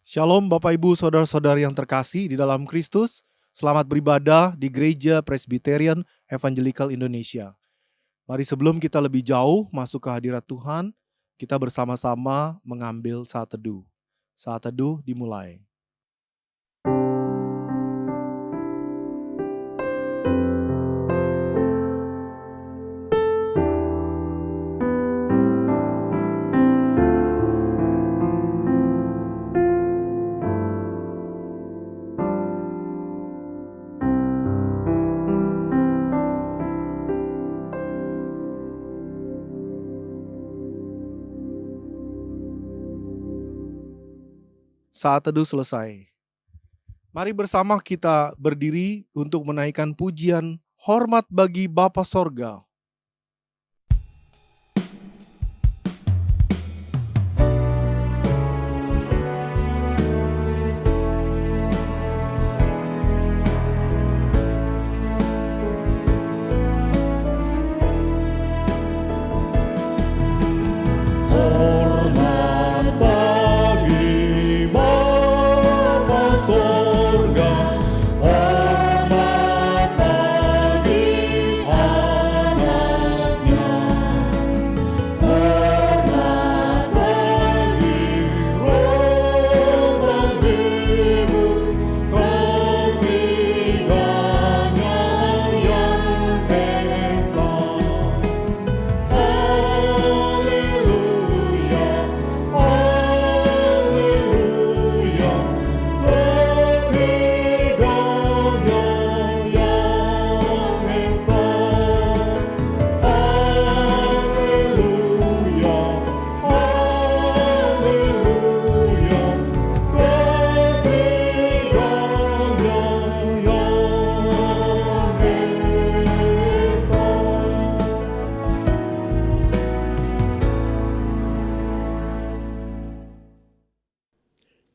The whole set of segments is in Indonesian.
Shalom Bapak Ibu Saudara-saudari yang terkasih di dalam Kristus. Selamat beribadah di Gereja Presbyterian Evangelical Indonesia. Mari sebelum kita lebih jauh masuk ke hadirat Tuhan, kita bersama-sama mengambil saat teduh. Saat teduh dimulai. Saat teduh selesai. Mari bersama kita berdiri untuk menaikkan pujian hormat bagi Bapa Sorga.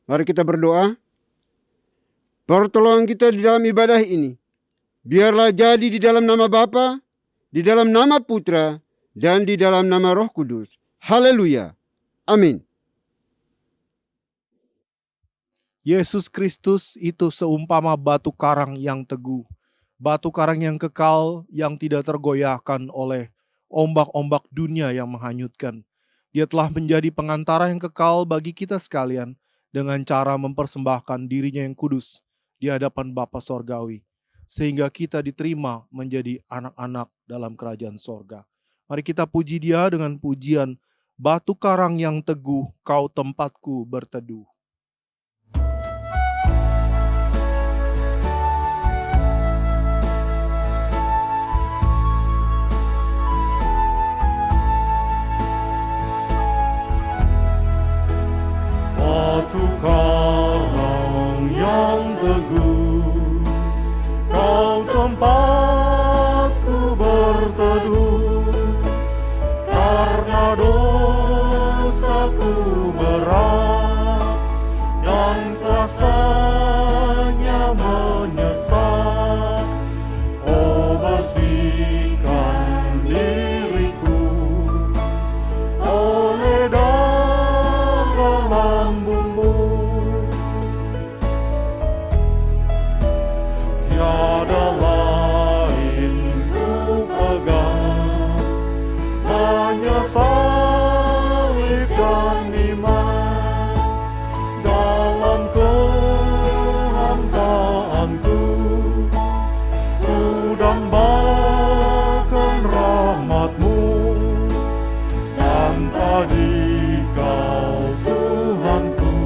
Mari kita berdoa. Pertolongan kita di dalam ibadah ini, biarlah jadi di dalam nama Bapa, di dalam nama Putra, dan di dalam nama Roh Kudus. Haleluya. Amin. Yesus Kristus itu seumpama batu karang yang teguh, batu karang yang kekal yang tidak tergoyahkan oleh ombak-ombak dunia yang menghanyutkan. Dia telah menjadi pengantara yang kekal bagi kita sekalian dengan cara mempersembahkan dirinya yang kudus di hadapan Bapa Sorgawi, sehingga kita diterima menjadi anak-anak dalam kerajaan sorga. Mari kita puji Dia dengan pujian batu karang yang teguh, kau tempatku berteduh. Batu karang yang teguh, kau tempatku berteduh, karena dosaku berat dan kuasanya menyesat. Oh, bersihkan diriku oleh darah lambungmu. Tiada lain ku pegang, hanya salib dan iman. Dalam kehantaanku, ku dambakan rahmat-Mu. Tanpa Dikau Tuhanku,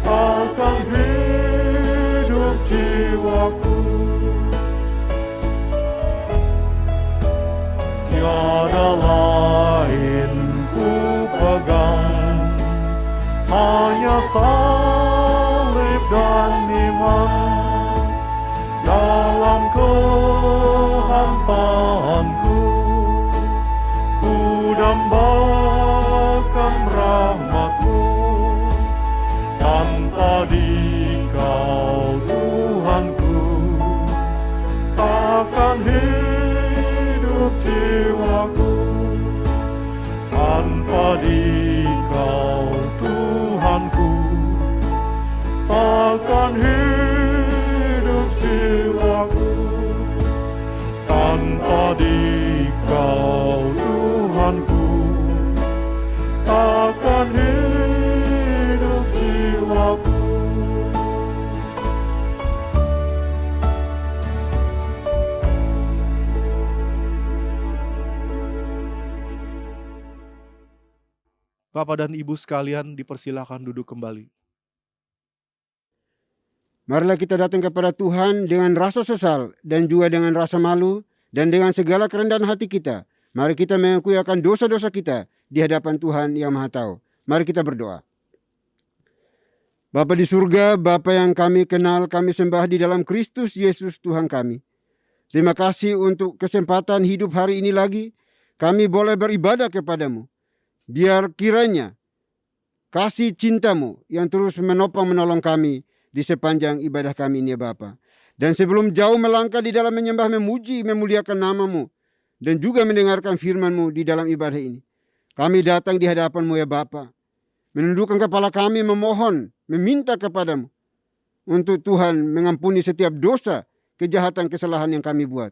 takkan hidup jiwaku. Tiada lain ku pegang, hanya salib dan iman. Dalam kehampaanku, ku dambakan rahmat-Mu. Tanpa Dikau Tuhanku, takkan hidup jiwaku. Tanpa Dikau Tuhanku, Bapak dan Ibu sekalian dipersilakan duduk kembali. Marilah kita datang kepada Tuhan dengan rasa sesal dan juga dengan rasa malu dan dengan segala kerendahan hati kita. Mari kita mengakui akan dosa-dosa kita di hadapan Tuhan yang Maha Tahu. Mari kita berdoa. Bapa di surga, Bapa yang kami kenal, kami sembah di dalam Kristus Yesus Tuhan kami. Terima kasih untuk kesempatan hidup hari ini lagi. Kami boleh beribadah kepadamu. Biar kiranya kasih cintamu yang terus menopang menolong kami di sepanjang ibadah kami ini ya Bapa. Dan sebelum jauh melangkah di dalam menyembah, memuji, memuliakan namamu, dan juga mendengarkan firman-Mu di dalam ibadah ini, kami datang di hadapan-Mu ya Bapa, menundukkan kepala kami, memohon, meminta kepadamu untuk Tuhan mengampuni setiap dosa, kejahatan, kesalahan yang kami buat,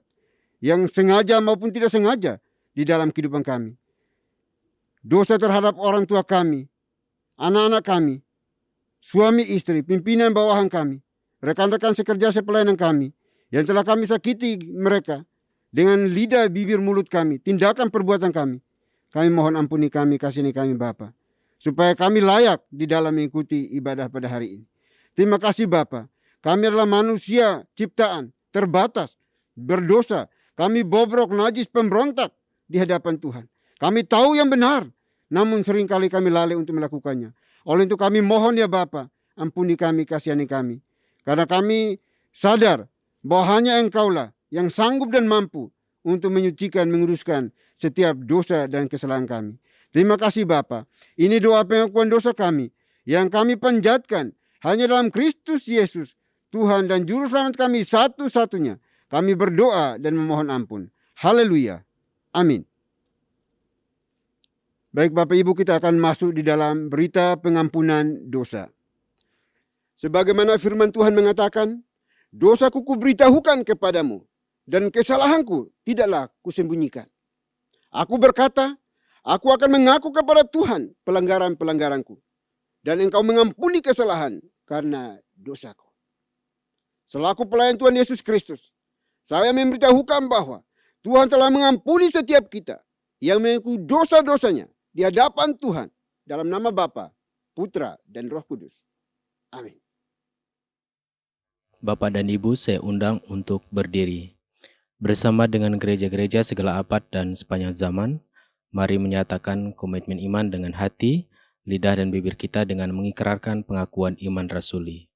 yang sengaja maupun tidak sengaja di dalam kehidupan kami. Dosa terhadap orang tua kami, anak-anak kami, suami istri, pimpinan bawahan kami, rekan-rekan sekerja sepelayanan kami, yang telah kami sakiti mereka dengan lidah, bibir, mulut kami, tindakan, perbuatan kami. Kami mohon ampuni kami, kasihani kami Bapa, supaya kami layak di dalam mengikuti ibadah pada hari ini. Terima kasih Bapa. Kami adalah manusia ciptaan, terbatas, berdosa. Kami bobrok, najis, pemberontak di hadapan Tuhan. Kami tahu yang benar, namun seringkali kami lalai untuk melakukannya. Oleh itu kami mohon ya Bapa, ampuni kami, kasihani kami. Karena kami sadar bahwa hanya Engkaulah yang sanggup dan mampu untuk menyucikan, menguruskan setiap dosa dan kesalahan kami. Terima kasih Bapa. Ini doa pengakuan dosa kami yang kami panjatkan hanya dalam Kristus Yesus, Tuhan dan Juru Selamat kami satu-satunya. Kami berdoa dan memohon ampun. Haleluya. Amin. Baik Bapak Ibu, kita akan masuk di dalam berita pengampunan dosa. Sebagaimana firman Tuhan mengatakan, dosaku kuberitahukan kepadamu, dan kesalahanku tidaklah kusembunyikan. Aku berkata, aku akan mengaku kepada Tuhan pelanggaran-pelanggaranku, dan Engkau mengampuni kesalahan karena dosaku. Selaku pelayan Tuhan Yesus Kristus, saya memberitahukan bahwa Tuhan telah mengampuni setiap kita yang mengakui dosa-dosanya di hadapan Tuhan dalam nama Bapa, Putra, dan Roh Kudus. Amin. Bapak dan Ibu, saya undang untuk berdiri. Bersama dengan gereja-gereja segala abad dan sepanjang zaman, mari menyatakan komitmen iman dengan hati, lidah dan bibir kita dengan mengikrarkan pengakuan iman rasuli.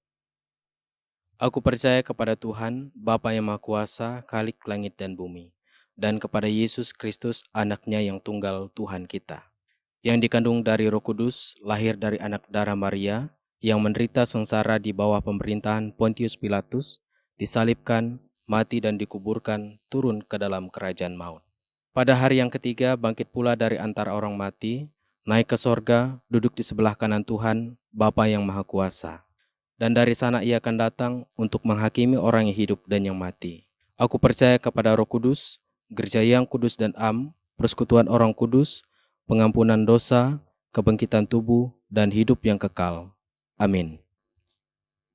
Aku percaya kepada Tuhan, Bapa yang Maha Kuasa, Khalik langit dan bumi, dan kepada Yesus Kristus, Anaknya yang tunggal Tuhan kita, yang dikandung dari Roh Kudus, lahir dari anak darah Maria, yang menderita sengsara di bawah pemerintahan Pontius Pilatus, disalibkan, mati dan dikuburkan, turun ke dalam kerajaan maut. Pada hari yang ketiga bangkit pula dari antara orang mati, naik ke sorga, duduk di sebelah kanan Tuhan, Bapa yang Maha Kuasa. Dan dari sana ia akan datang untuk menghakimi orang yang hidup dan yang mati. Aku percaya kepada Roh Kudus, gereja yang kudus dan am, persekutuan orang kudus, pengampunan dosa, kebangkitan tubuh, dan hidup yang kekal. Amin.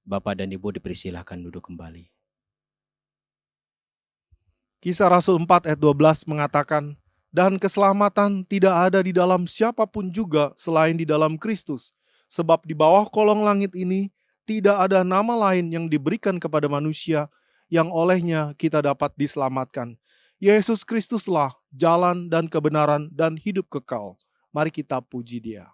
Bapak dan Ibu dipersilahkan duduk kembali. Kisah Rasul 4 ayat 12 mengatakan, dan keselamatan tidak ada di dalam siapapun juga selain di dalam Kristus. Sebab di bawah kolong langit ini tidak ada nama lain yang diberikan kepada manusia yang olehnya kita dapat diselamatkan. Yesus Kristuslah jalan dan kebenaran dan hidup kekal. Mari kita puji Dia.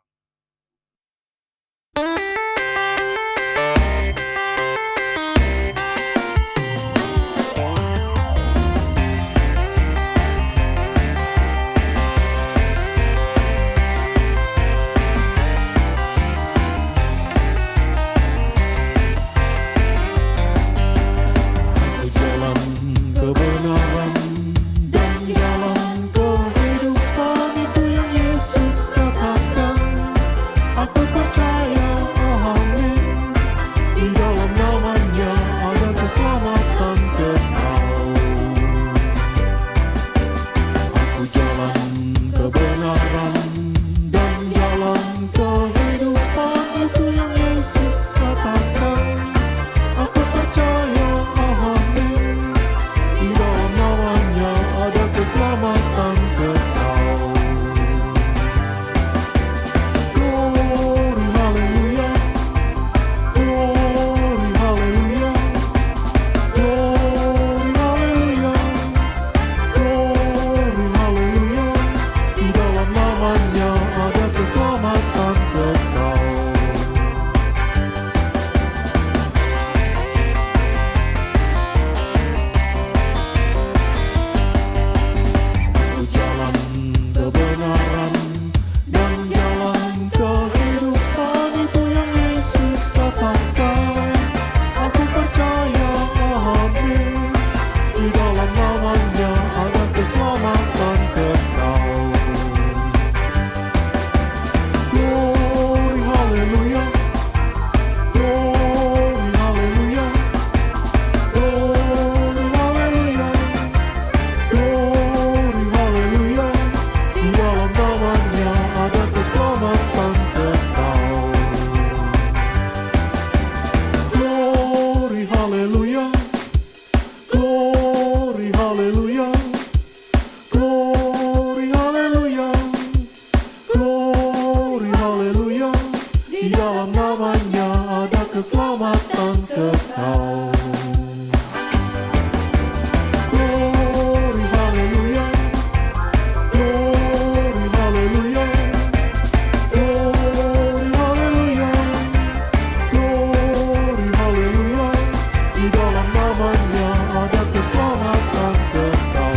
Kebenaran dan jalan kehidupan itu yang Yesus katakan. Aku percaya, amin. Di dalam namanya ada keselamatan kekal. Aku jalan kebenaran dan jalan kehidupan itu yang Yesus katakan. Aku percaya, amin. Di dalam namanya ada keselamatan kekal. Di dalam namanya ada keselamatan kekal. Glory haleluya, glory haleluya, glory haleluya, glory haleluya. Di dalam namanya ada keselamatan kekal.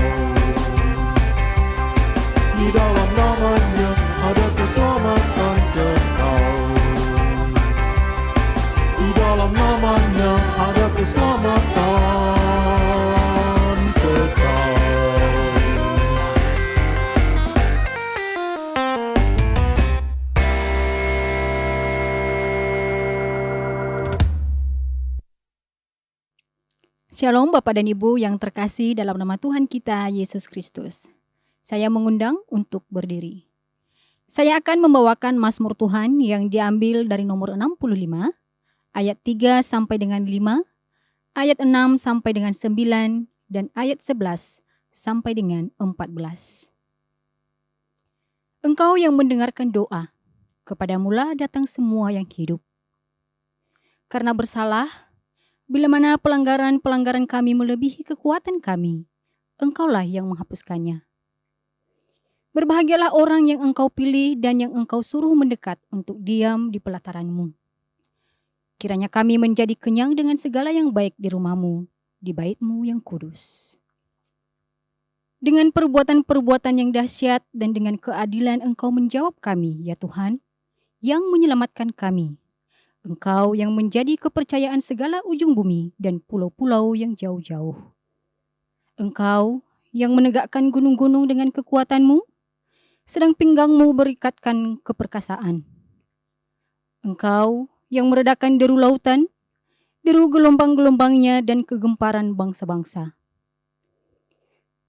Di dalam namanya ada keselamatan kekal. Di dalam namanya ada keselamatan kekal. Shalom Bapak dan Ibu yang terkasih dalam nama Tuhan kita Yesus Kristus. Saya mengundang untuk berdiri. Saya akan membawakan Mazmur Tuhan yang diambil dari nomor 65, ayat 3 sampai dengan 5, ayat 6 sampai dengan 9, dan ayat 11 sampai dengan 14. Engkau yang mendengarkan doa, kepadamulah datang semua yang hidup. Karena bersalah, bila mana pelanggaran-pelanggaran kami melebihi kekuatan kami, Engkaulah yang menghapuskannya. Berbahagialah orang yang Engkau pilih dan yang Engkau suruh mendekat untuk diam di pelataran-Mu. Kiranya kami menjadi kenyang dengan segala yang baik di rumah-Mu, di bait-Mu yang kudus. Dengan perbuatan-perbuatan yang dahsyat dan dengan keadilan Engkau menjawab kami, ya Tuhan, yang menyelamatkan kami. Engkau yang menjadi kepercayaan segala ujung bumi dan pulau-pulau yang jauh-jauh. Engkau yang menegakkan gunung-gunung dengan kekuatan-Mu, sedang pinggang-Mu berikatkan keperkasaan. Engkau yang meredakan deru lautan, deru gelombang-gelombangnya dan kegemparan bangsa-bangsa.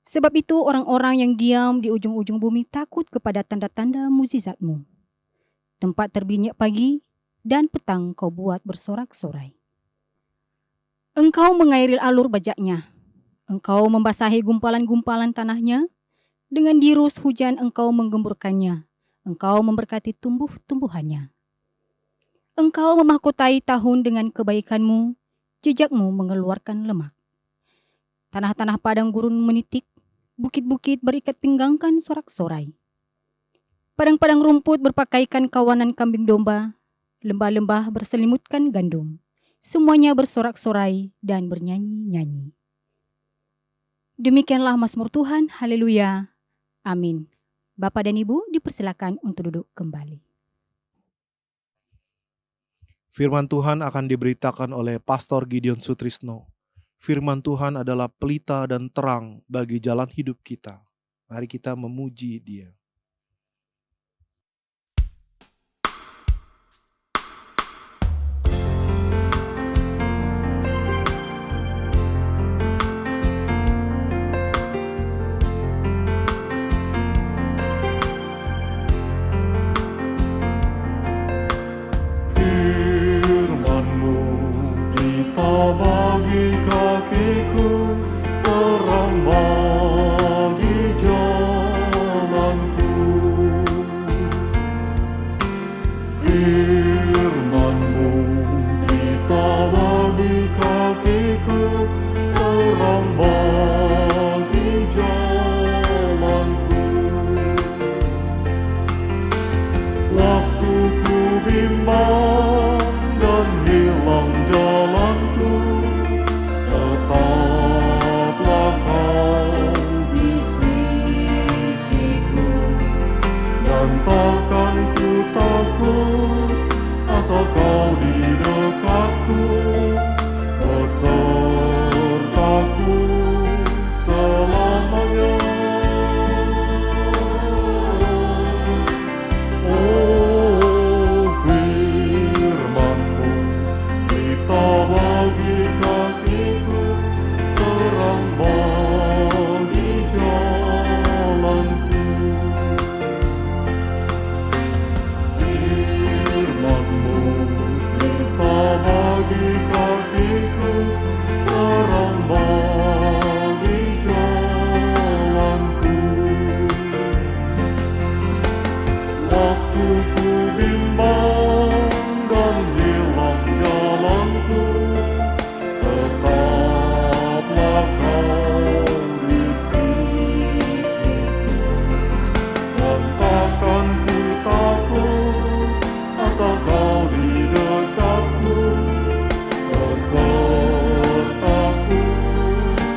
Sebab itu orang-orang yang diam di ujung-ujung bumi takut kepada tanda-tanda mukjizat-Mu. Tempat terbinyak pagi dan petang Kau buat bersorak-sorai. Engkau mengairi alur bajaknya. Engkau membasahi gumpalan-gumpalan tanahnya. Dengan dirus hujan Engkau menggemburkannya. Engkau memberkati tumbuh-tumbuhannya. Engkau memahkotai tahun dengan kebaikan-Mu. Jejak-Mu mengeluarkan lemak. Tanah-tanah padang gurun menitik. Bukit-bukit berikat pinggangkan sorak-sorai. Padang-padang rumput berpakaikan kawanan kambing domba. Lembah-lembah berselimutkan gandum. Semuanya bersorak-sorai dan bernyanyi-nyanyi. Demikianlah Mazmur Tuhan, haleluya, amin. Bapak dan Ibu dipersilakan untuk duduk kembali. Firman Tuhan akan diberitakan oleh Pastor Gideon Sutrisno. Firman Tuhan adalah pelita dan terang bagi jalan hidup kita. Mari kita memuji Dia. Firman-Mu pelita bagi kakiku, terang bagi jalanku. Firman-Mu pelita bagi kakiku, terang bagi jalanku. Waktu ku bimbang dan hilang jalanku, tetaplah Kau di sisiku, dan takkan ku takut asal Kau di dekatku, besertaku selamanya. Oh, firman-Mu pelita bagi kakiku, terang bagi jalanku. Firman-Mu pelita bagi saat kau di dekatku, besertaku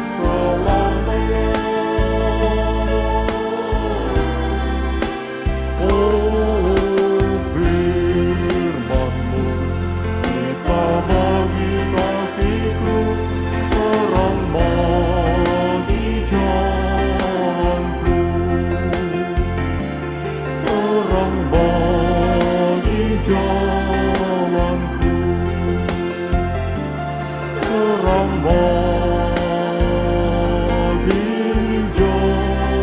selamanya. Oh, firman-Mu kita bagi kakiku, terang bagi jalanku, terang bagi jalanku, terang bagi jalanku.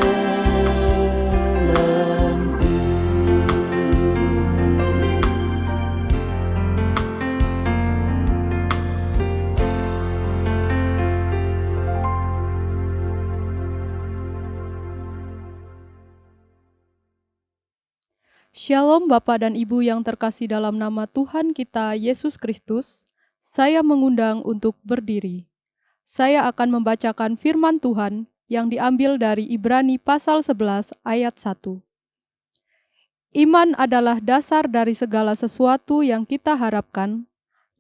Shalom Bapak dan Ibu yang terkasih dalam nama Tuhan kita Yesus Kristus. Saya mengundang untuk berdiri. Saya akan membacakan firman Tuhan yang diambil dari Ibrani pasal 11 ayat 1. Iman adalah dasar dari segala sesuatu yang kita harapkan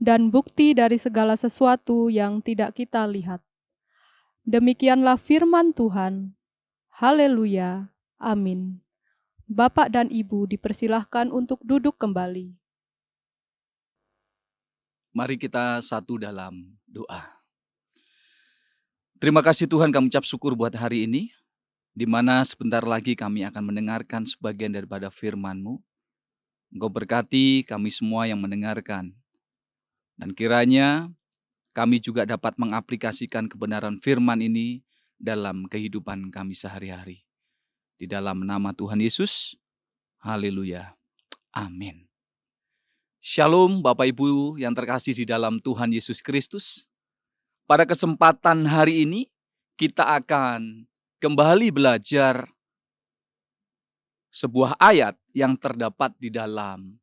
dan bukti dari segala sesuatu yang tidak kita lihat. Demikianlah firman Tuhan. Haleluya. Amin. Bapak dan Ibu dipersilahkan untuk duduk kembali. Mari kita satu dalam doa. Terima kasih Tuhan, kami ucap syukur buat hari ini, di mana sebentar lagi kami akan mendengarkan sebagian daripada firman-Mu. Engkau berkati kami semua yang mendengarkan. Dan kiranya kami juga dapat mengaplikasikan kebenaran firman ini dalam kehidupan kami sehari-hari. Di dalam nama Tuhan Yesus, haleluya, amin. Shalom Bapak Ibu yang terkasih di dalam Tuhan Yesus Kristus. Pada kesempatan hari ini, kita akan kembali belajar sebuah ayat yang terdapat di dalam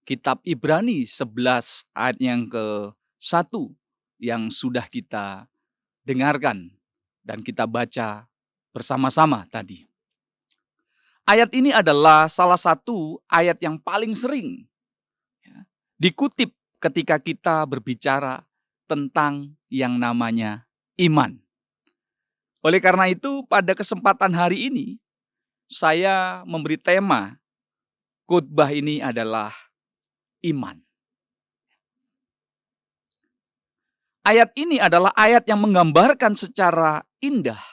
kitab Ibrani 11 ayat yang ke-1 yang sudah kita dengarkan dan kita baca bersama-sama tadi. Ayat ini adalah salah satu ayat yang paling sering dikutip ketika kita berbicara tentang yang namanya iman. Oleh karena itu, pada kesempatan hari ini, saya memberi tema khotbah ini adalah iman. Ayat ini adalah ayat yang menggambarkan secara indah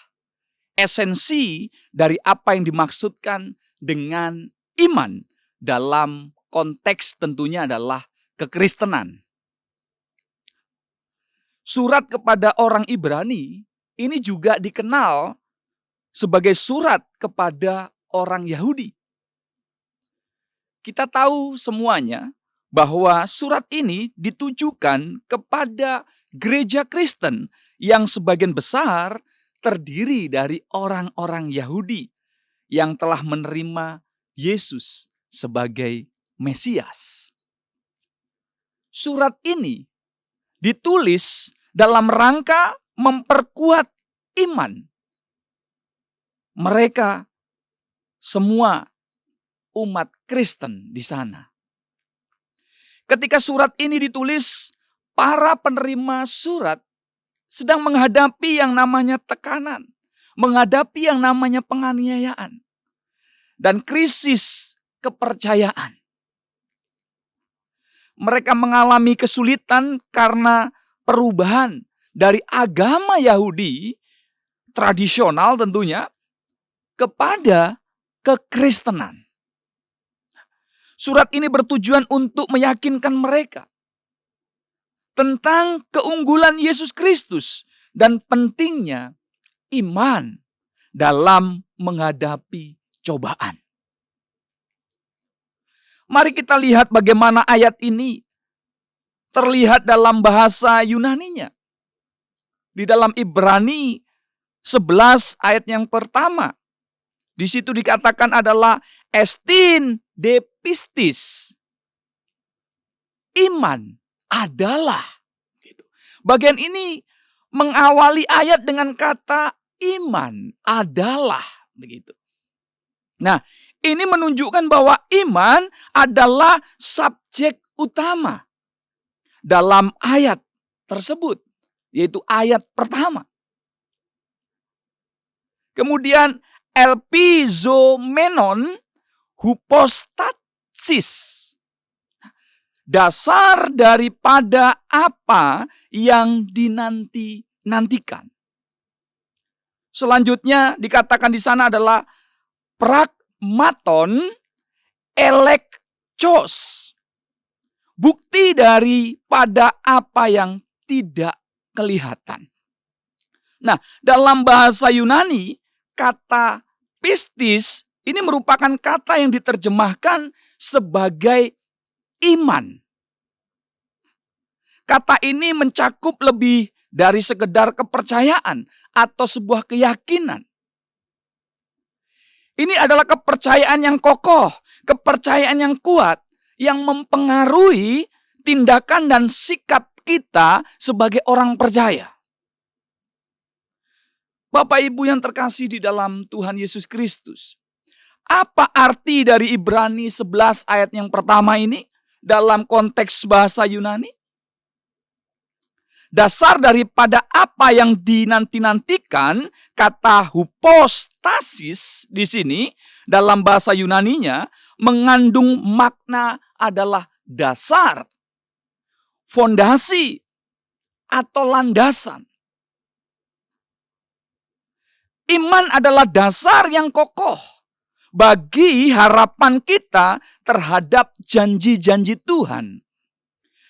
esensi dari apa yang dimaksudkan dengan iman dalam konteks tentunya adalah kekristenan. Surat kepada orang Ibrani ini juga dikenal sebagai surat kepada orang Yahudi. Kita tahu semuanya bahwa surat ini ditujukan kepada gereja Kristen yang sebagian besar terdiri dari orang-orang Yahudi yang telah menerima Yesus sebagai Mesias. Surat ini ditulis dalam rangka memperkuat iman mereka semua umat Kristen di sana. Ketika surat ini ditulis, para penerima surat sedang menghadapi yang namanya tekanan, menghadapi yang namanya penganiayaan, dan krisis kepercayaan. Mereka mengalami kesulitan karena perubahan dari agama Yahudi, tradisional tentunya, kepada kekristenan. Surat ini bertujuan untuk meyakinkan mereka tentang keunggulan Yesus Kristus dan pentingnya iman dalam menghadapi cobaan. Mari kita lihat bagaimana ayat ini terlihat dalam bahasa Yunaninya. Di dalam Ibrani 11 ayat yang pertama. Di situ dikatakan adalah estin de pistis. Iman adalah. Bagian ini mengawali ayat dengan kata iman adalah. Begitu. Nah, Ini menunjukkan bahwa iman adalah subjek utama dalam ayat tersebut, yaitu ayat pertama. Kemudian elpizomenon hypostasis. Dasar daripada apa yang dinantikan. Selanjutnya dikatakan di sana adalah pragmaton elekchos. Bukti daripada apa yang tidak kelihatan. Nah, dalam bahasa Yunani, kata pistis ini merupakan kata yang diterjemahkan sebagai iman. Kata ini mencakup lebih dari sekedar kepercayaan atau sebuah keyakinan. Ini adalah kepercayaan yang kokoh, kepercayaan yang kuat, yang mempengaruhi tindakan dan sikap kita sebagai orang percaya. Bapak Ibu yang terkasih di dalam Tuhan Yesus Kristus, apa arti dari Ibrani 11 ayat yang pertama ini dalam konteks bahasa Yunani? Dasar daripada apa yang dinanti-nantikan, kata hypostasis di sini dalam bahasa Yunaninya mengandung makna adalah dasar, fondasi, atau landasan. Iman adalah dasar yang kokoh bagi harapan kita terhadap janji-janji Tuhan.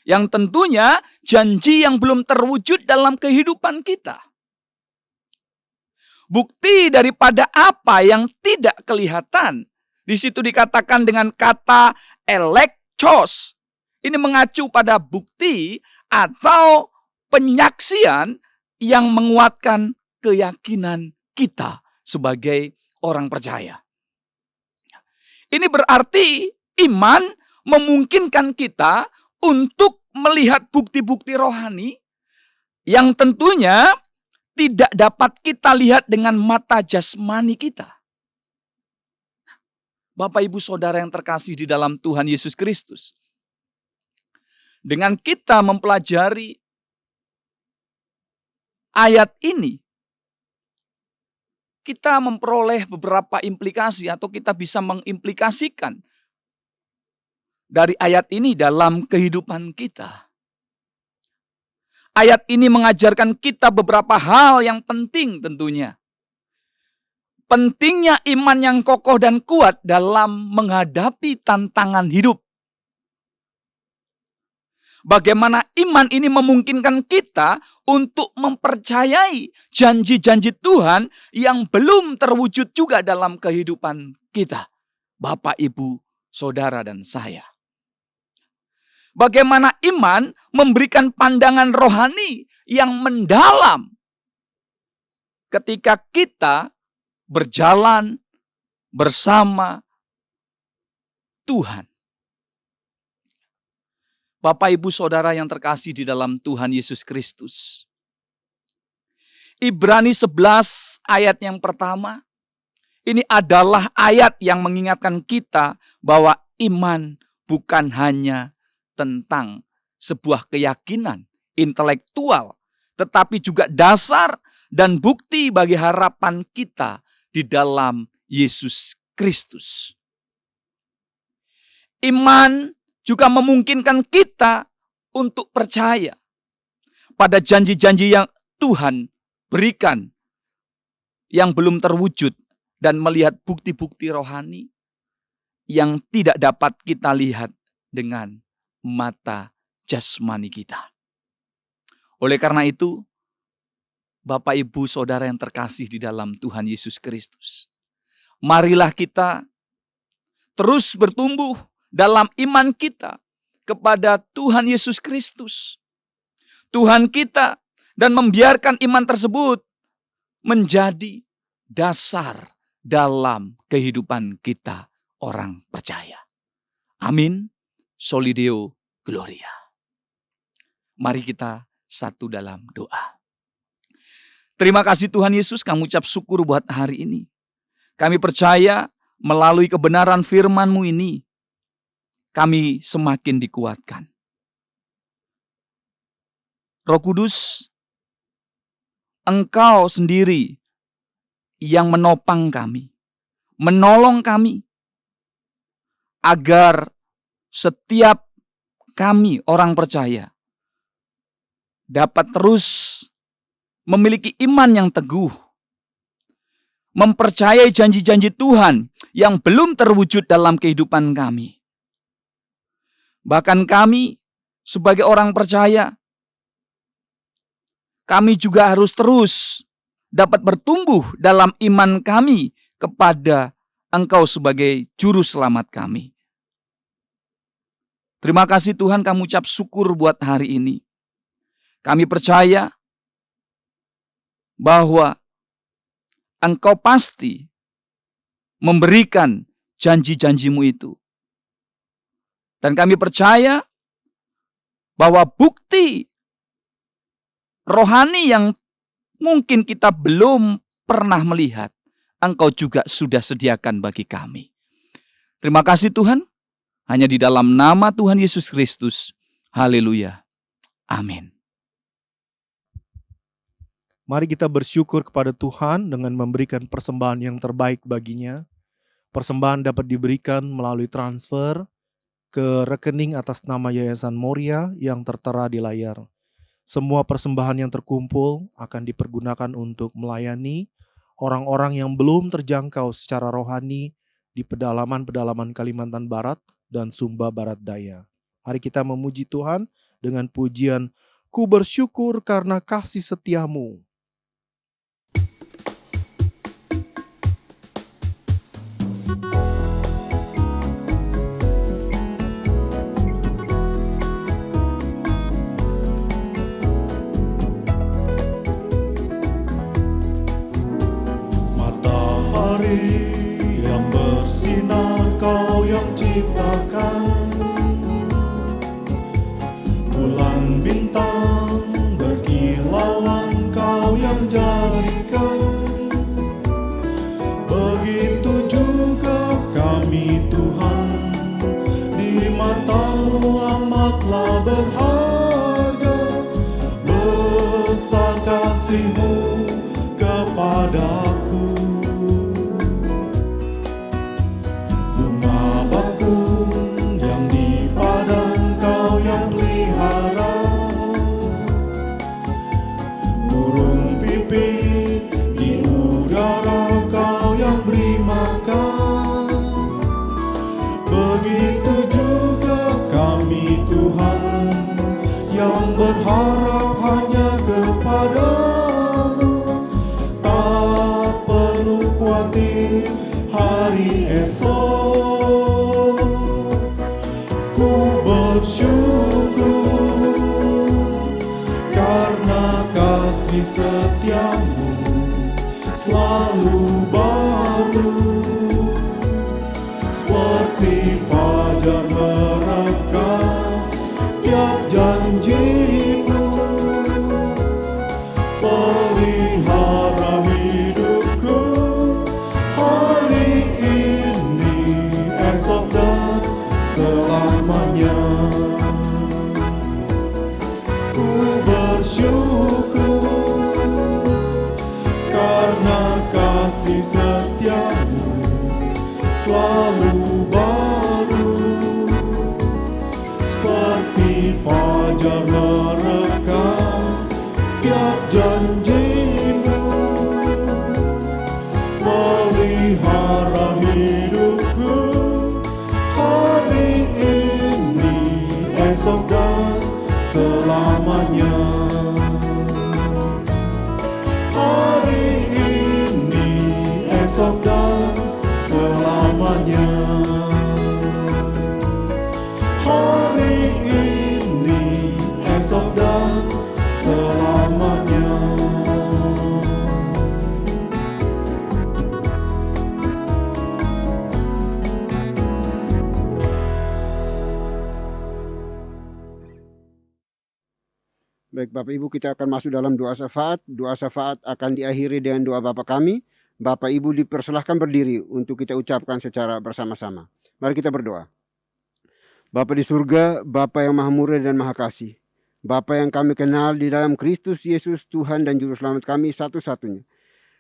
Yang tentunya janji yang belum terwujud dalam kehidupan kita. Bukti daripada apa yang tidak kelihatan. Di situ dikatakan dengan kata elekchos. Ini mengacu pada bukti atau penyaksian yang menguatkan keyakinan kita sebagai orang percaya. Ini berarti iman memungkinkan kita untuk melihat bukti-bukti rohani yang tentunya tidak dapat kita lihat dengan mata jasmani kita. Bapak, Ibu, Saudara yang terkasih di dalam Tuhan Yesus Kristus. Dengan kita mempelajari ayat ini, kita memperoleh beberapa implikasi atau kita bisa mengimplikasikan dari ayat ini dalam kehidupan kita. Ayat ini mengajarkan kita beberapa hal yang penting tentunya. Pentingnya iman yang kokoh dan kuat dalam menghadapi tantangan hidup. Bagaimana iman ini memungkinkan kita untuk mempercayai janji-janji Tuhan yang belum terwujud juga dalam kehidupan kita. Bapak, Ibu, Saudara, dan saya. Bagaimana iman memberikan pandangan rohani yang mendalam ketika kita berjalan bersama Tuhan. Bapak, Ibu, Saudara yang terkasih di dalam Tuhan Yesus Kristus. Ibrani 11 ayat yang pertama, ini adalah ayat yang mengingatkan kita bahwa iman bukan hanya tentang sebuah keyakinan intelektual, tetapi juga dasar dan bukti bagi harapan kita di dalam Yesus Kristus. Iman juga memungkinkan kita untuk percaya pada janji-janji yang Tuhan berikan yang belum terwujud dan melihat bukti-bukti rohani yang tidak dapat kita lihat dengan mata jasmani kita. Oleh karena itu, Bapak, Ibu, Saudara yang terkasih di dalam Tuhan Yesus Kristus, marilah kita terus bertumbuh dalam iman kita kepada Tuhan Yesus Kristus, Tuhan kita, dan membiarkan iman tersebut menjadi dasar dalam kehidupan kita orang percaya. Amin. Soli Deo Gloria. Mari kita satu dalam doa. Terima kasih Tuhan Yesus, kami ucap syukur buat hari ini. Kami percaya melalui kebenaran firman-Mu ini, kami semakin dikuatkan. Roh Kudus, Engkau sendiri yang menopang kami, menolong kami, agar setiap kami orang percaya dapat terus memiliki iman yang teguh, mempercayai janji-janji Tuhan yang belum terwujud dalam kehidupan kami. Bahkan kami sebagai orang percaya, kami juga harus terus dapat bertumbuh dalam iman kami kepada Engkau sebagai juru selamat kami. Terima kasih Tuhan, kami ucap syukur buat hari ini. Kami percaya bahwa Engkau pasti memberikan janji-janji-Mu itu. Dan kami percaya bahwa bukti rohani yang mungkin kita belum pernah melihat, Engkau juga sudah sediakan bagi kami. Terima kasih Tuhan, hanya di dalam nama Tuhan Yesus Kristus. Haleluya. Amin. Mari kita bersyukur kepada Tuhan dengan memberikan persembahan yang terbaik baginya. Persembahan dapat diberikan melalui transfer ke rekening atas nama Yayasan Moria yang tertera di layar. Semua persembahan yang terkumpul akan dipergunakan untuk melayani orang-orang yang belum terjangkau secara rohani di pedalaman-pedalaman Kalimantan Barat dan Sumba Barat Daya. Mari kita memuji Tuhan dengan pujian, "Ku bersyukur karena kasih setia-Mu." Matahari yang bersinar, Kau yang ciptakan. Bulan bintang berkilauan, Kau yang jadikan. Begitu juga kami Tuhan, di mata-Mu amatlah berharga. Besar kasih-Mu kepadaku. Bunga bakung yang di padang, Kau yang pelihara. Burung pipit di udara, Kau yang beri makan. Begitu juga kami Tuhan, yang berharap hanya kepada-Mu. Tak perlu khawatir hari esok. Ku bersyukur karena kasih setia-Mu selalu baru. Seperti fajar merekah tiap janji-Mu. Pelihara hidupku hari ini, esok dan selamanya. Ku bersyukur karena kasih setia-Mu selalu baru. Seperti fajar merekah tiap janji-Mu. Pelihara hidupku hari ini, esok dan selamanya. Hari ini, esok dan selamanya. Hari ini, esok dan selamanya. Baik Bapak Ibu, kita akan masuk dalam doa syafaat. Doa syafaat akan diakhiri dengan doa Bapa kami. Bapak Ibu dipersilahkan berdiri untuk kita ucapkan secara bersama-sama. Mari kita berdoa. Bapa di surga, Bapa yang maha murah dan maha kasih, Bapa yang kami kenal di dalam Kristus Yesus Tuhan dan Juru Selamat kami satu-satunya.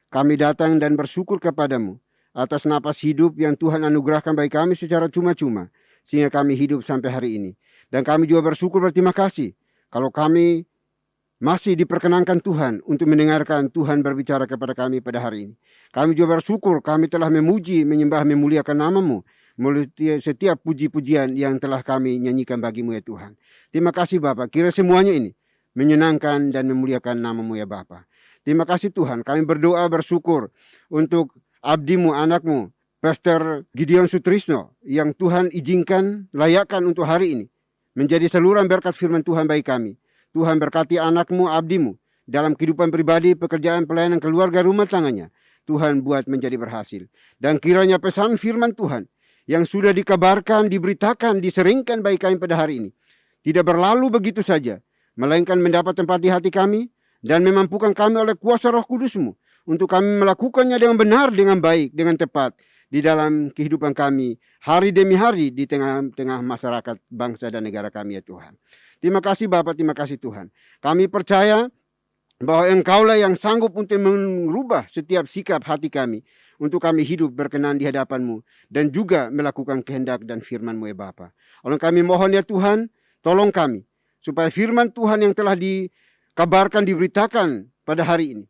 Kami datang dan bersyukur kepadamu atas napas hidup yang Tuhan anugerahkan bagi kami secara cuma-cuma, sehingga kami hidup sampai hari ini. Dan kami juga bersyukur berterima kasih kalau kami masih diperkenankan Tuhan untuk mendengarkan Tuhan berbicara kepada kami pada hari ini. Kami juga bersyukur kami telah memuji, menyembah, memuliakan nama-Mu melalui setiap puji-pujian yang telah kami nyanyikan bagi-Mu ya Tuhan. Terima kasih Bapa, kira semuanya ini menyenangkan dan memuliakan nama-Mu ya Bapa. Terima kasih Tuhan, kami berdoa bersyukur untuk abdi-Mu, anak-Mu, Pastor Gideon Sutrisno, yang Tuhan izinkan, layakkan untuk hari ini menjadi saluran berkat firman Tuhan bagi kami. Tuhan berkati anak-Mu, abdi-Mu, dalam kehidupan pribadi, pekerjaan, pelayanan, keluarga, rumah tangganya. Tuhan buat menjadi berhasil. Dan kiranya pesan firman Tuhan yang sudah dikabarkan, diberitakan, diseringkan bagi kami pada hari ini tidak berlalu begitu saja, melainkan mendapat tempat di hati kami dan memampukan kami oleh kuasa Roh Kudus-Mu untuk kami melakukannya dengan benar, dengan baik, dengan tepat di dalam kehidupan kami hari demi hari di tengah-tengah masyarakat, bangsa dan negara kami ya Tuhan. Terima kasih Bapak, terima kasih Tuhan. Kami percaya bahwa Engkaulah yang sanggup untuk merubah setiap sikap hati kami untuk kami hidup berkenan di hadapan-Mu dan juga melakukan kehendak dan firman-Mu ya Bapa. Oleh kami mohon ya Tuhan, tolong kami supaya firman Tuhan yang telah dikabarkan, diberitakan pada hari ini,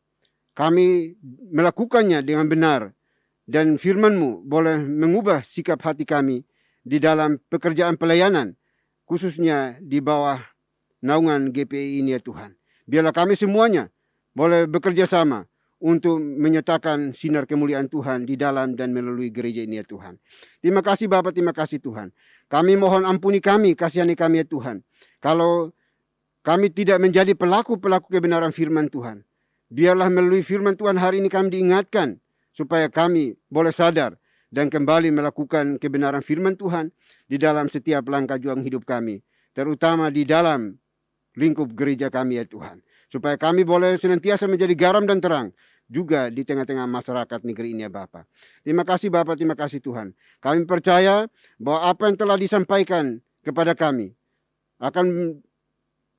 kami melakukannya dengan benar dan firman-Mu boleh mengubah sikap hati kami di dalam pekerjaan pelayanan, khususnya di bawah naungan GPI ini ya Tuhan. Biarlah kami semuanya boleh bekerja sama untuk menyatakan sinar kemuliaan Tuhan di dalam dan melalui gereja ini ya Tuhan. Terima kasih Bapak, terima kasih Tuhan. Kami mohon ampuni kami, kasihani kami ya Tuhan, kalau kami tidak menjadi pelaku-pelaku kebenaran firman Tuhan. Biarlah melalui firman Tuhan hari ini kami diingatkan supaya kami boleh sadar dan kembali melakukan kebenaran firman Tuhan di dalam setiap langkah juang hidup kami, terutama di dalam lingkup gereja kami ya Tuhan. Supaya kami boleh senantiasa menjadi garam dan terang juga di tengah-tengah masyarakat negeri ini ya Bapa. Terima kasih Bapa, terima kasih Tuhan. Kami percaya bahwa apa yang telah disampaikan kepada kami akan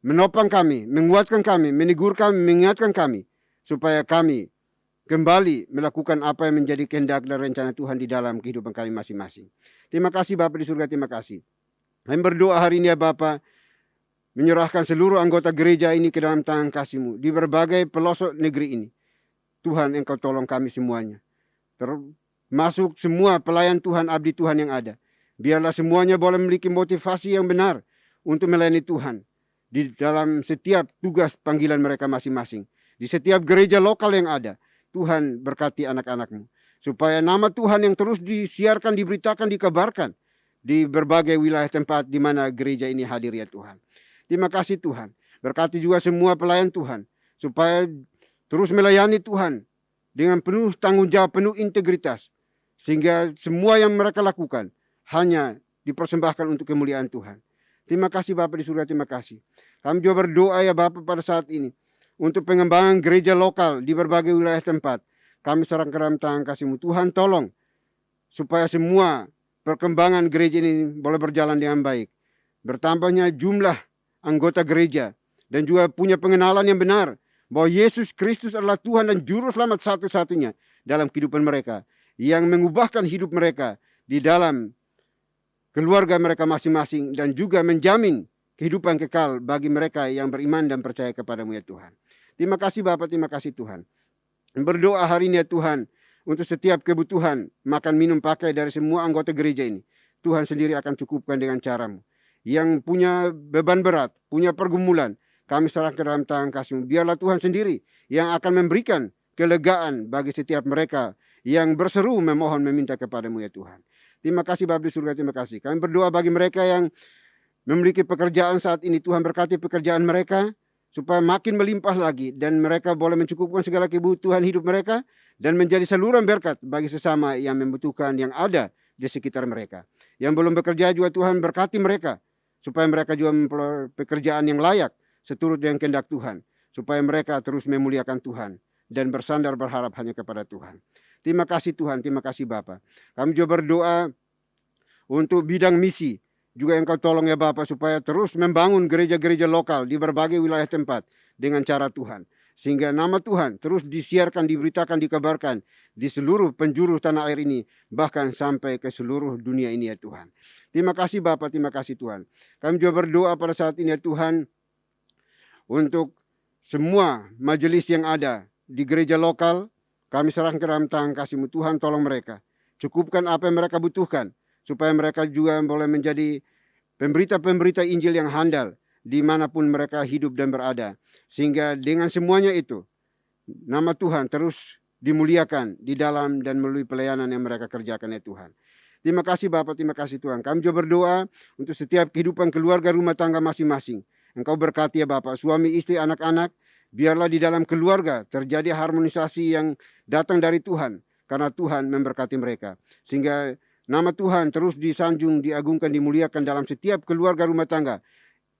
menopang kami, menguatkan kami, menegur kami, mengingatkan kami, supaya kami kembali melakukan apa yang menjadi kehendak dan rencana Tuhan di dalam kehidupan kami masing-masing. Terima kasih Bapa di surga, terima kasih. Kami berdoa hari ini ya Bapa, menyerahkan seluruh anggota gereja ini ke dalam tangan kasih-Mu di berbagai pelosok negeri ini. Tuhan, Engkau tolong kami semuanya, termasuk semua pelayan Tuhan, abdi Tuhan yang ada. Biarlah semuanya boleh memiliki motivasi yang benar untuk melayani Tuhan di dalam setiap tugas panggilan mereka masing-masing, di setiap gereja lokal yang ada. Tuhan berkati anak-anak-Mu, supaya nama Tuhan yang terus disiarkan, diberitakan, dikabarkan di berbagai wilayah tempat di mana gereja ini hadir ya Tuhan. Terima kasih Tuhan. Berkati juga semua pelayan Tuhan, supaya terus melayani Tuhan dengan penuh tanggung jawab, penuh integritas, sehingga semua yang mereka lakukan hanya dipersembahkan untuk kemuliaan Tuhan. Terima kasih Bapak di surga, terima kasih. Kami juga berdoa ya Bapak pada saat ini untuk pengembangan gereja lokal di berbagai wilayah tempat. Kami serahkan ke dalam tangan kasih-Mu. Tuhan tolong supaya semua perkembangan gereja ini boleh berjalan dengan baik. Bertambahnya jumlah anggota gereja dan juga punya pengenalan yang benar bahwa Yesus Kristus adalah Tuhan dan Juru Selamat satu-satunya dalam kehidupan mereka, yang mengubahkan hidup mereka di dalam keluarga mereka masing-masing dan juga menjamin kehidupan kekal bagi mereka yang beriman dan percaya kepada-Mu ya Tuhan. Terima kasih Bapak, terima kasih Tuhan. Berdoa hari ini ya Tuhan untuk setiap kebutuhan makan, minum, pakai dari semua anggota gereja ini. Tuhan sendiri akan cukupkan dengan cara-Mu. Yang punya beban berat, punya pergumulan, kami serahkan ke dalam tangan kasih-Mu. Biarlah Tuhan sendiri yang akan memberikan kelegaan bagi setiap mereka yang berseru memohon meminta kepada-Mu ya Tuhan. Terima kasih Bapa di surga, terima kasih. Kami berdoa bagi mereka yang memiliki pekerjaan saat ini. Tuhan berkati pekerjaan mereka supaya makin melimpah lagi dan mereka boleh mencukupkan segala kebutuhan hidup mereka dan menjadi saluran berkat bagi sesama yang membutuhkan yang ada di sekitar mereka. Yang belum bekerja juga Tuhan berkati mereka supaya mereka juga memperoleh pekerjaan yang layak seturut dengan kehendak Tuhan, supaya mereka terus memuliakan Tuhan dan bersandar berharap hanya kepada Tuhan. Terima kasih Tuhan, terima kasih Bapa. Kami juga berdoa untuk bidang misi. Juga Engkau tolong ya Bapa supaya terus membangun gereja-gereja lokal di berbagai wilayah tempat dengan cara Tuhan. Sehingga nama Tuhan terus disiarkan, diberitakan, dikabarkan di seluruh penjuru tanah air ini. Bahkan sampai ke seluruh dunia ini ya Tuhan. Terima kasih Bapa, terima kasih Tuhan. Kami juga berdoa pada saat ini ya Tuhan untuk semua majelis yang ada di gereja lokal. Kami serahkan ke dalam tangan kasih-Mu Tuhan, tolong mereka. Cukupkan apa yang mereka butuhkan. Supaya mereka juga boleh menjadi pemberita-pemberita Injil yang handal dimanapun mereka hidup dan berada. Sehingga dengan semuanya itu, nama Tuhan terus dimuliakan di dalam dan melalui pelayanan yang mereka kerjakan ya Tuhan. Terima kasih Bapak, terima kasih Tuhan. Kami juga berdoa untuk setiap kehidupan keluarga rumah tangga masing-masing. Engkau berkati ya Bapak, suami, istri, anak-anak. Biarlah di dalam keluarga terjadi harmonisasi yang datang dari Tuhan. Karena Tuhan memberkati mereka. Sehingga nama Tuhan terus disanjung, diagungkan, dimuliakan dalam setiap keluarga rumah tangga.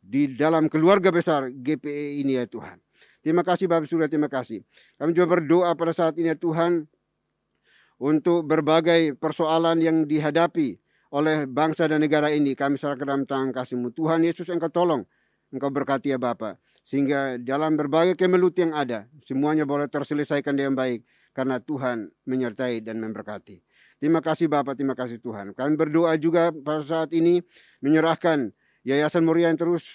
Di dalam keluarga besar GPE ini ya Tuhan. Terima kasih Bapak Surya, terima kasih. Kami juga berdoa pada saat ini ya Tuhan. Untuk berbagai persoalan yang dihadapi oleh bangsa dan negara ini. Kami serahkan dalam tangan kasih-Mu. Tuhan Yesus Engkau tolong. Engkau berkati ya Bapak. Sehingga dalam berbagai kemelut yang ada. Semuanya boleh terselesaikan dengan baik. Karena Tuhan menyertai dan memberkati. Terima kasih Bapak, terima kasih Tuhan. Kami berdoa juga pada saat ini menyerahkan Yayasan Moria yang terus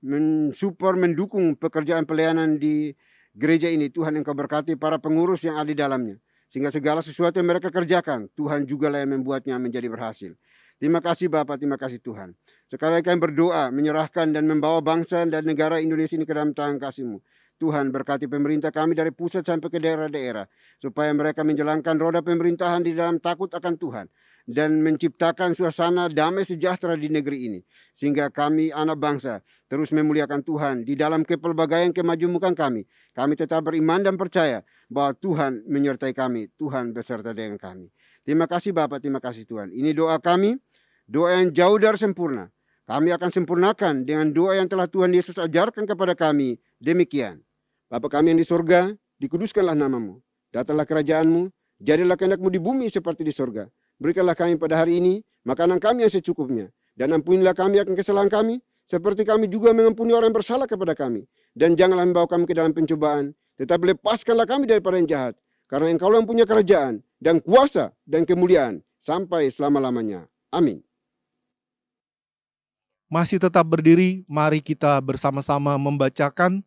mensupport, mendukung pekerjaan pelayanan di gereja ini. Tuhan Engkau berkati para pengurus yang ada di dalamnya. Sehingga segala sesuatu yang mereka kerjakan, Tuhan juga lah yang membuatnya menjadi berhasil. Terima kasih Bapak, terima kasih Tuhan. Sekali lagi kami berdoa, menyerahkan dan membawa bangsa dan negara Indonesia ini ke dalam tangan kasih-Mu. Tuhan berkati pemerintah kami dari pusat sampai ke daerah-daerah. Supaya mereka menjalankan roda pemerintahan di dalam takut akan Tuhan. Dan menciptakan suasana damai sejahtera di negeri ini. Sehingga kami anak bangsa terus memuliakan Tuhan. Di dalam kepelbagaian kemajumukan kami. Kami tetap beriman dan percaya bahwa Tuhan menyertai kami. Tuhan beserta dengan kami. Terima kasih Bapak, terima kasih Tuhan. Ini doa kami. Doa yang jauh dari sempurna. Kami akan sempurnakan dengan doa yang telah Tuhan Yesus ajarkan kepada kami. Demikian. Bapa kami yang di surga, dikuduskanlah nama-Mu. Datanglah kerajaan-Mu, jadilah kehendak-Mu di bumi seperti di surga. Berikanlah kami pada hari ini makanan kami yang secukupnya. Dan ampunilah kami akan kesalahan kami, seperti kami juga mengampuni orang yang bersalah kepada kami. Dan janganlah membawa kami ke dalam pencobaan, tetapi lepaskanlah kami daripada yang jahat. Karena Engkau yang punya kerajaan, dan kuasa, dan kemuliaan, sampai selama-lamanya. Amin. Masih tetap berdiri, mari kita bersama-sama membacakan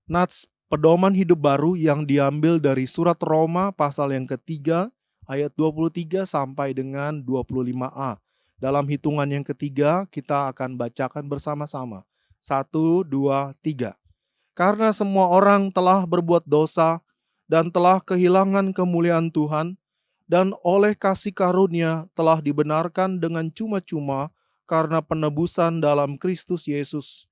nats pedoman hidup baru yang diambil dari surat Roma pasal yang ketiga ayat 23 sampai dengan 25a. Dalam hitungan yang ketiga kita akan bacakan bersama-sama. 1, 2, 3. Karena semua orang telah berbuat dosa dan telah kehilangan kemuliaan Tuhan, dan oleh kasih karunia telah dibenarkan dengan cuma-cuma karena penebusan dalam Kristus Yesus.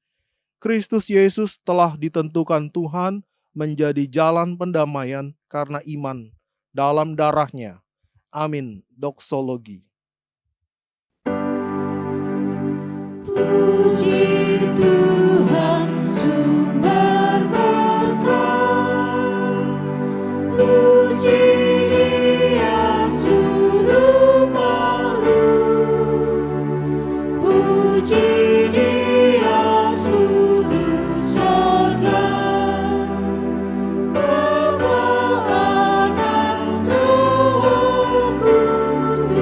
Kristus Yesus telah ditentukan Tuhan menjadi jalan pendamaian karena iman dalam darah-Nya. Amin. Doksologi. Puji Tuhan sumber berkat. Puji Dia suruh makhluk. Puji Dia suruh sorga. Bapa, Anak, Roh Kudus.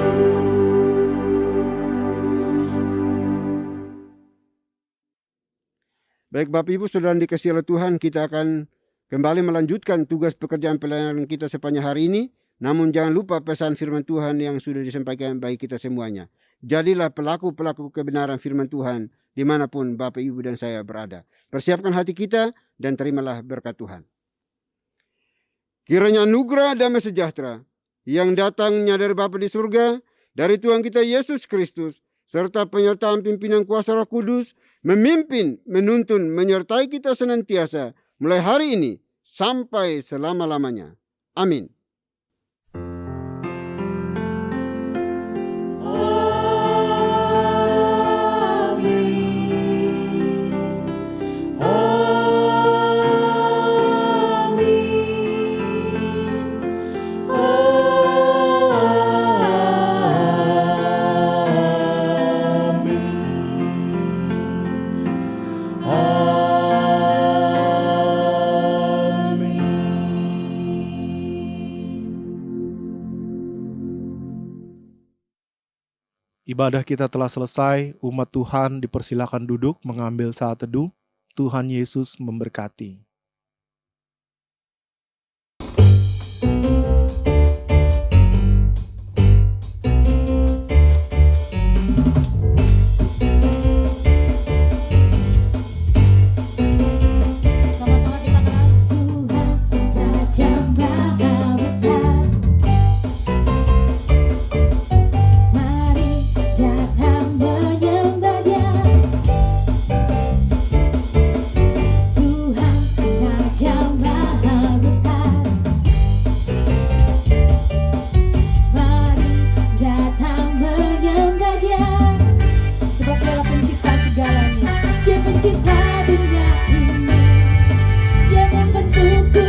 Baik Bapak Ibu Saudara yang dikasihi oleh Tuhan, kita akan kembali melanjutkan tugas pekerjaan pelayanan kita sepanjang hari ini. Namun jangan lupa pesan firman Tuhan yang sudah disampaikan bagi kita semuanya. Jadilah pelaku-pelaku kebenaran firman Tuhan dimanapun Bapak Ibu dan saya berada. Persiapkan hati kita dan terimalah berkat Tuhan. Kiranya anugerah damai sejahtera yang datangnya dari Bapa di surga, dari Tuhan kita Yesus Kristus, serta penyertaan pimpinan kuasa Roh Kudus, memimpin, menuntun, menyertai kita senantiasa, mulai hari ini sampai selama-lamanya. Amin. Amin. Ibadah kita telah selesai, umat Tuhan dipersilakan duduk mengambil saat teduh. Tuhan Yesus memberkati. Sama-sama kita kenal Tuhan, Raja Maha Besar. Mari datang menyembah Dia. Tuhan, Raja Maha Besar. Mari datang menyembah Dia. Sebab Dialah pencipta segalanya. Dia pencipta dunia ini. Dia membentukku